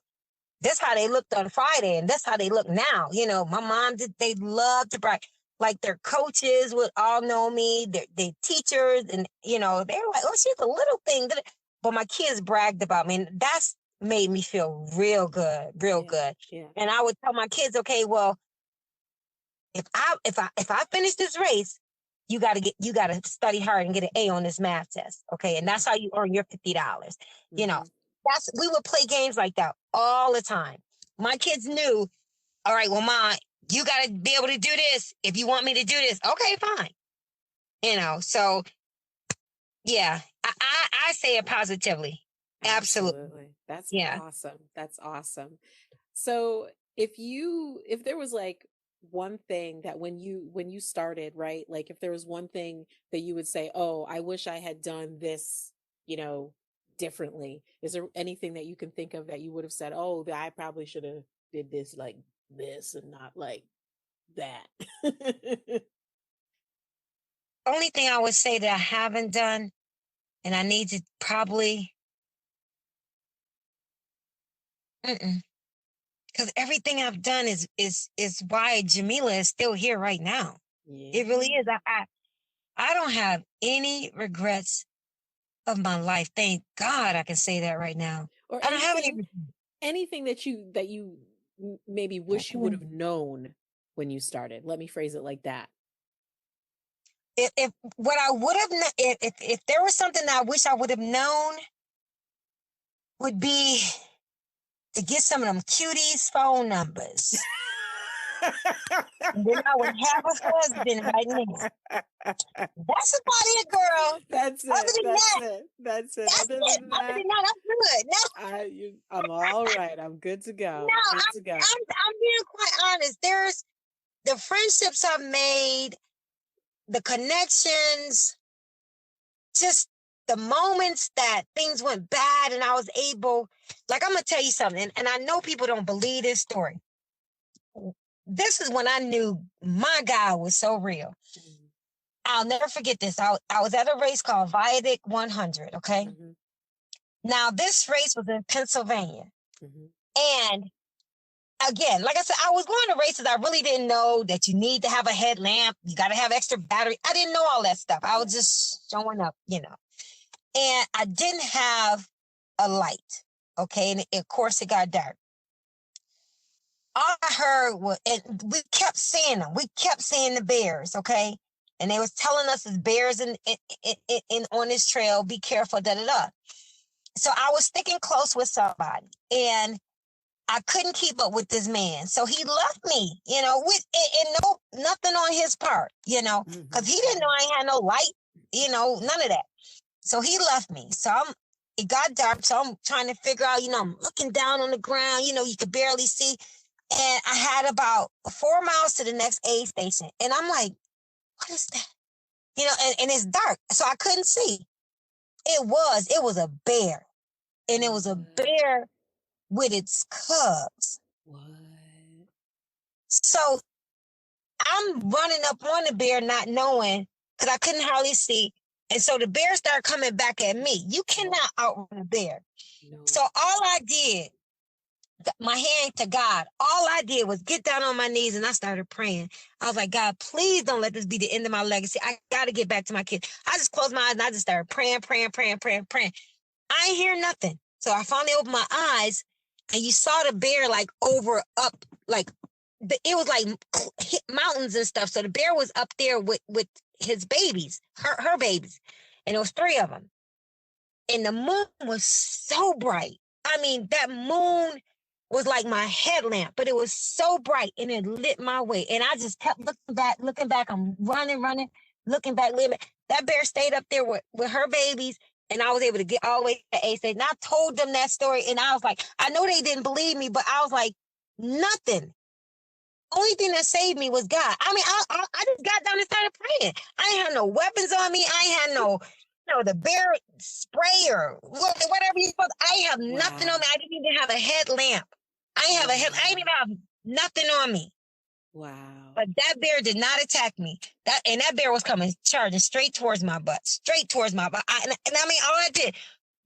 this how they looked on Friday and this how they look now. My mom they loved to brag. Like their coaches would all know me, their teachers, and, they were like, oh, she's a little thing. But my kids bragged about me, and that's made me feel real good. Yeah. And I would tell my kids, okay, well, if I finish this race, you gotta study hard and get an A on this math test. Okay. And that's how you earn your $50. We would play games like that all the time. My kids knew, all right, well, Mom, you gotta be able to do this if you want me to do this. Okay, fine. So yeah, I say it positively. Absolutely. That's awesome. That's awesome. So if there was like one thing that when you started, right? Like if there was one thing that you would say, "Oh, I wish I had done this, you know, differently." Is there anything that you can think of that you would have said, "Oh, I probably should have did this like this and not like that." Only thing I would say that I haven't done, and I need to probably, because everything I've done is why Jameelah is still here right now. Yeah. It really is. I don't have any regrets of my life. Thank God I can say that right now. Or I don't have any. anything that you maybe wish you would have known when you started. Let me phrase it like that. If what I would have, if there was something that I wish I would have known, would be to get some of them cuties' phone numbers. And then I would have a husband right now. That's about it, girl. That's it. Other than That's that, it. That's it. that's Other it. than Other that, than that, I'm good. No, I'm all right. I'm good to go. no, Good to go. I'm being quite honest. There's the friendships I've made, the connections, just the moments that things went bad and I was able, like, I'm gonna tell you something, and I know people don't believe this story. This is when I knew my God was so real. Mm-hmm. I'll never forget this. I was at a race called Viaduct 100, okay? Mm-hmm. Now, this race was in Pennsylvania. Mm-hmm. And again, like I said, I was going to races. I really didn't know that you need to have a headlamp. You got to have extra battery. I didn't know all that stuff. I was just showing up, you know. And I didn't have a light, okay? And of course, it got dark. All I heard was, and we kept seeing them. We kept seeing the bears, okay? And they was telling us there's bears in on this trail. Be careful, da da da. So I was sticking close with somebody, and I couldn't keep up with this man. So he left me, you know, with nothing on his part, you know, because he didn't know I ain't had no light, you know, none of that. So he left me. So it got dark. So I'm trying to figure out, you know, I'm looking down on the ground, you know, you could barely see. And I had about 4 miles to the next aid station. And I'm like, what is that? You know, and it's dark. So I couldn't see. It was a bear. And it was a bear with its cubs. What? So I'm running up on the bear, not knowing, because I couldn't hardly see. And so the bear started coming back at me. You cannot outrun a bear. No. So all I did, my hand to God, all I did was get down on my knees and I started praying. I was like, God, please don't let this be the end of my legacy. I got to get back to my kids. I just closed my eyes and I just started praying. I ain't hear nothing. So I finally opened my eyes and you saw the bear like up, like it was like mountains and stuff. So the bear was up there with his babies, her babies. And there was 3 of them. And the moon was so bright. I mean, that moon was like my headlamp, but it was so bright and it lit my way. And I just kept looking back. I'm running, looking back. That bear stayed up there with her babies. And I was able to get all the way to A station. And I told them that story. And I was like, I know they didn't believe me, but I was like, nothing. Only thing that saved me was God. I mean, I just got down and started praying. I ain't had no weapons on me. I ain't had no, the bear spray or whatever you call it. I ain't have nothing on me. I didn't even have a headlamp. I didn't even have nothing on me. Wow. But that bear did not attack me. That bear was coming, charging straight towards my butt. And I mean, all I did,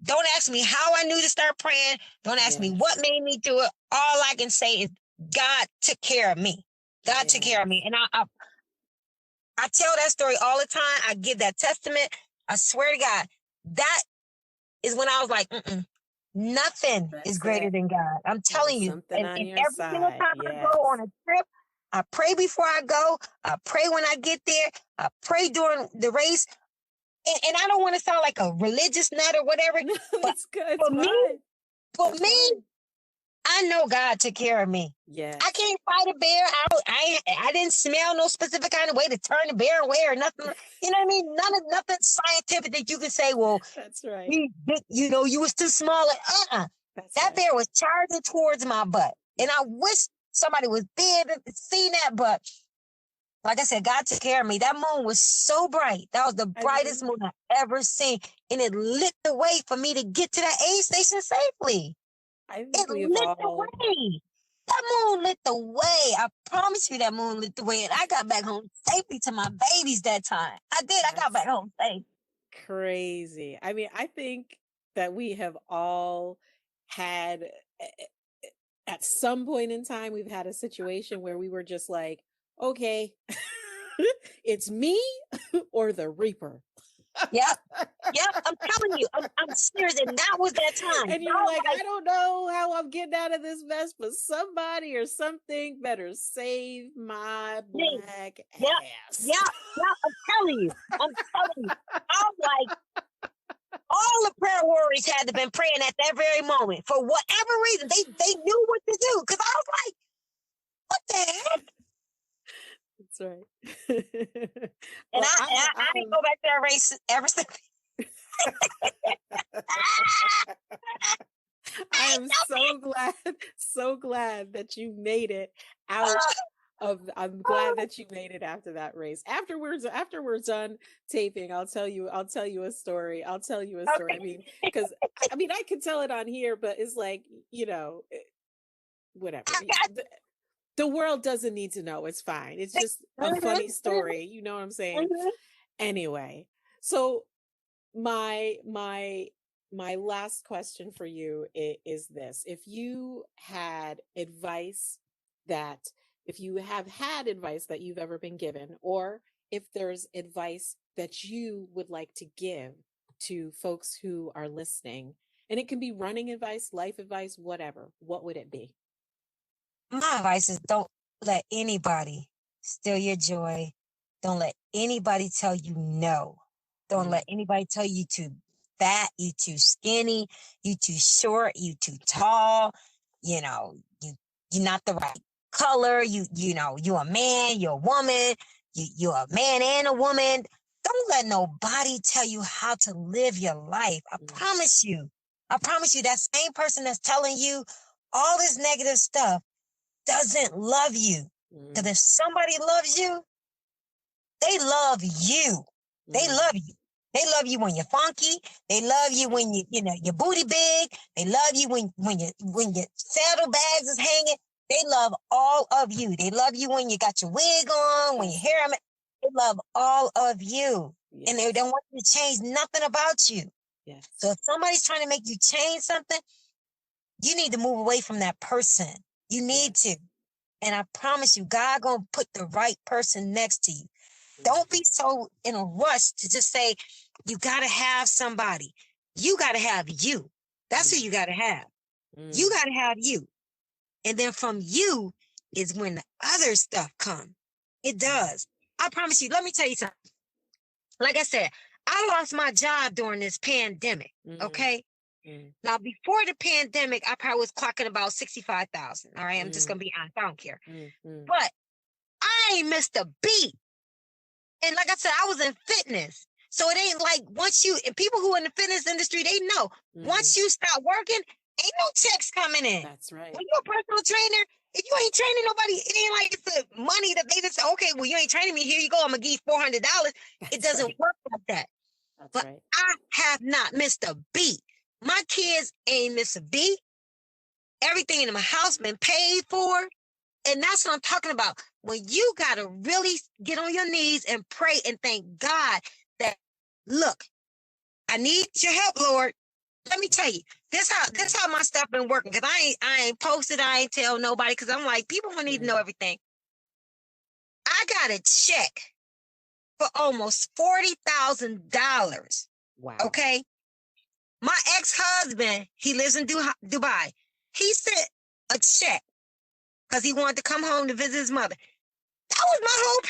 don't ask me how I knew to start praying. Don't ask me what made me do it. All I can say is God took care of me. God took care of me. And I tell that story all the time. I give that testament. I swear to God, that is when I was like, nothing is greater than God. I'm telling you. And every single time I go on a trip, I pray before I go. I pray when I get there. I pray during the race. And I don't want to sound like a religious nut or whatever. No, but it's good. For me, I know God took care of me. Yeah. I can't fight a bear. I didn't smell no specific kind of way to turn the bear away or nothing. You know what I mean? Nothing scientific that you can say, well, that's right. You was too small. That bear was charging towards my butt. And I wish somebody was big to see that, but like I said, God took care of me. That moon was so bright. That was the brightest moon I've ever seen. And it lit the way for me to get to that aid station safely. I It think we've lit the all way. That moon lit the way. I promise you that moon lit the way. And I got back home safely to my babies that time. I did. I got back home safe. crazy. I mean, I think that we have all had at some point in time, we've had a situation where we were just like, okay, it's me or the Reaper. Yep. Yep. I'm telling you, I'm serious. And that was that time. And you're like, I don't know how I'm getting out of this mess, but somebody or something better save my black ass. Yeah. I'm telling you. I'm like, all the prayer warriors had to been praying at that very moment for whatever reason. They knew what to do. Because I was like, what the heck? That's right. And I didn't go back to that race ever since. I am so glad that you made it out of. I'm glad that you made it after that race. After we're done taping, I'll tell you a story. Okay. I mean, because I can tell it on here, but it's like, whatever. The world doesn't need to know. It's fine. It's just a funny story. You know what I'm saying? Anyway, so my last question for you is this: if you have had advice that you've ever been given, or if there's advice that you would like to give to folks who are listening, and it can be running advice, life advice, whatever, what would it be? My advice is don't let anybody steal your joy. Don't let anybody tell you no. Don't let anybody tell you too fat, you too skinny, you too short, you too tall. You're not the right color. You're a man, you're a woman. You're a man and a woman. Don't let nobody tell you how to live your life. I promise you that same person that's telling you all this negative stuff doesn't love you. Because if somebody loves you, they love you. They love you. They love you when you're funky. They love you when your booty big. They love you when your saddlebags is hanging. They love all of you. They love you when you got your wig on, when your hair. They love all of you. Yes. And they don't want you to change nothing about you. Yes. So if somebody's trying to make you change something, you need to move away from that person. You need to. And I promise you, God gonna put the right person next to you. Don't be so in a rush to just say, you gotta have somebody. You gotta have you. That's who you gotta have. You gotta have you. And then from you is when the other stuff comes. It does. I promise you, let me tell you something. Like I said, I lost my job during this pandemic, okay? Now, before the pandemic, I probably was clocking about 65,000. All right, I'm just gonna be honest. I don't care. But I ain't missed a beat. And like I said, I was in fitness. So it ain't like and people who are in the fitness industry, they know once you start working, ain't no checks coming in. That's right. When you're a personal trainer, if you ain't training nobody, it ain't like it's the money that they just say, okay, well, you ain't training me. Here you go. I'm gonna give you $400. It doesn't work like that. But I have not missed a beat. My kids ain't missed a beat. Everything in my house been paid for. And that's what I'm talking about. When you got to really get on your knees and pray and thank God that, look, I need your help, Lord. Let me tell you, this how my stuff been working. Because I ain't posted, I ain't tell nobody, because I'm like, people don't need to know everything. I got a check for almost $40,000. Wow. Okay? My ex-husband, he lives in Dubai. He sent a check because he wanted to come home to visit his mother. That was my whole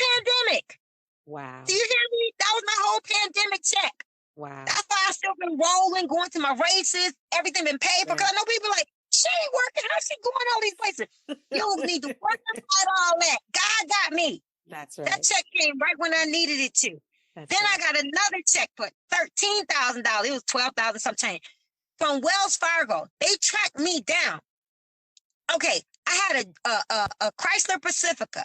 pandemic. Wow. Do you hear me? That was my whole pandemic check. Wow. That's why I've still been rolling, going to my races, everything been paid for. Because I know people like, she ain't working. How's she going all these places? You don't need to work about all that. God got me. That's right. That check came right when I needed it to. Then I got another check for $13,000. It was $12,000 some change from Wells Fargo. They tracked me down. Okay, I had a Chrysler Pacifica.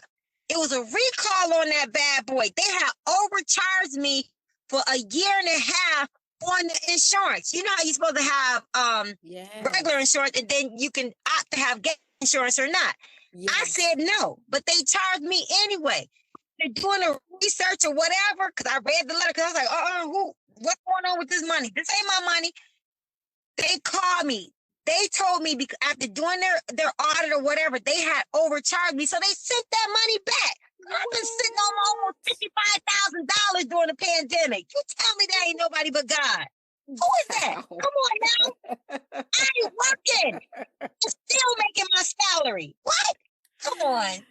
It was a recall on that bad boy. They had overcharged me for a year and a half on the insurance. You know how you're supposed to have regular insurance, and then you can opt to have gas insurance or not. Yes. I said no, but they charged me anyway. They're doing a research or whatever, because I read the letter, because I was like, what's going on with this money? This ain't my money. They called me. They told me because after doing their audit or whatever, they had overcharged me. So they sent that money back. I've been sitting on almost $55,000 during the pandemic. You tell me that ain't nobody but God. Who is that? Come on now. I ain't working. I'm still making my salary. What? Come on.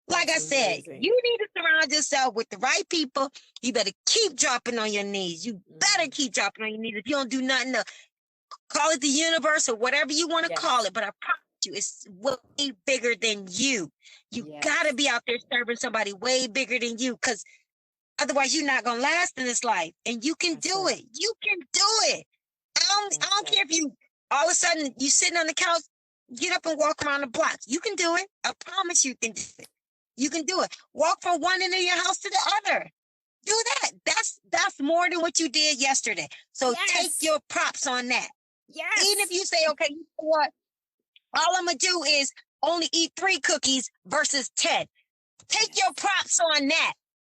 Like I said, amazing. You need to surround yourself with the right people. You better keep dropping on your knees. You better keep dropping on your knees. If you don't do nothing else, call it the universe or whatever you want to call it. But I promise you, it's way bigger than you. You got to be out there serving somebody way bigger than you, because otherwise you're not going to last in this life. And you can do it. You can do it. I don't care if you, all of a sudden, you sitting on the couch, get up and walk around the block. You can do it. I promise you can do it. You can do it. Walk from one end of your house to the other. Do that. That's more than what you did yesterday. So take your props on that. Yes. Even if you say, okay, you know what? All I'm going to do is only eat 3 cookies versus 10. Take your props on that.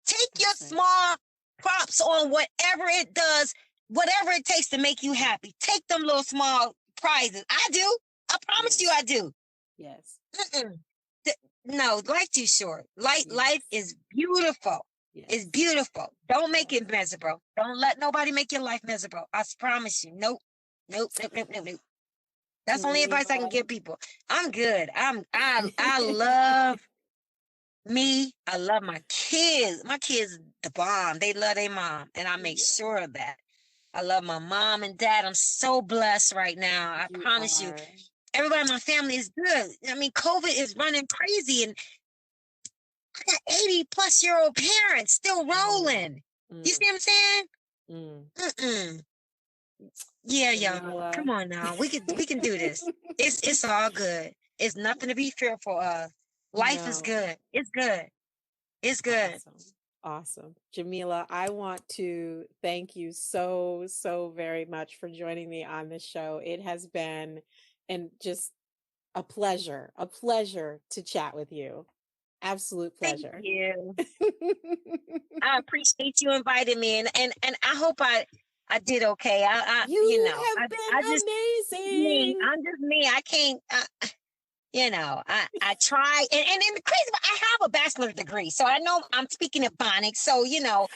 Take your small props on whatever it does, whatever it takes to make you happy. Take them little small prizes. I do. I promise you I do. Yes. No, life too short. Life is beautiful. Yes. It's beautiful. Don't make it miserable. Don't let nobody make your life miserable. I promise you. Nope. That's only advice I can give people. I'm good. I love me. I love my kids. My kids, the bomb. They love their mom, and I make sure of that. I love my mom and dad. I'm so blessed right now. I promise you. Everybody in my family is good. I mean, COVID is running crazy, and I got 80-plus-year-old parents still rolling. You see what I'm saying? Yeah, y'all. Come on now. We can do this. It's all good. It's nothing to be fearful of. Life is good. It's good. It's good. Awesome. Jameelah, I want to thank you so very much for joining me on this show. It has been just a pleasure to chat with you. Absolute pleasure. Thank you. I appreciate you inviting me, and I hope I did okay. You have been amazing. I'm just me. I can't. I try, and the crazy, but I have a bachelor's degree, so I know I'm speaking Ebonics. So look,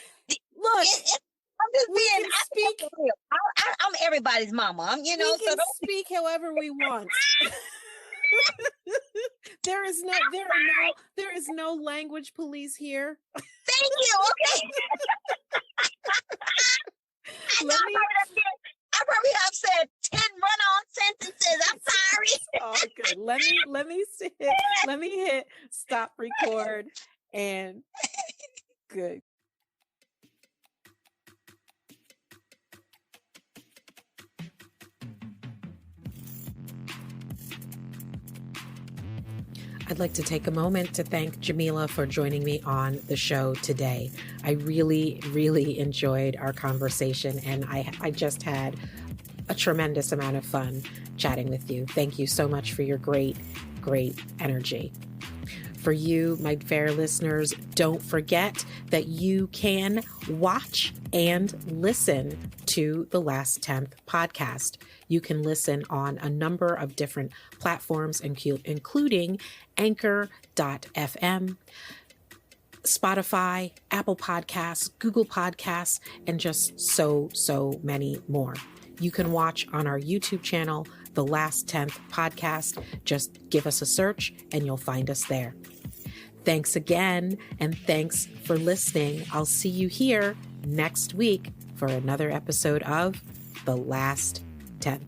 I'm just being. I'm everybody's mama. We can speak however we want. There is no language police here. Thank you. Okay. I probably have said 10 run-on sentences. I'm sorry. Oh, good. Let me hit stop record, and good. I'd like to take a moment to thank Jameelah for joining me on the show today. I really enjoyed our conversation, and I just had a tremendous amount of fun chatting with you. Thank you so much for your great energy. For you, my fair listeners, don't forget that you can watch and listen to the Last 10th podcast. You can listen on a number of different platforms, including Anchor.fm, Spotify, Apple Podcasts, Google Podcasts, and just so many more. You can watch on our YouTube channel, The Last 10th Podcast. Just give us a search and you'll find us there. Thanks again, and thanks for listening. I'll see you here next week for another episode of The Last 10th.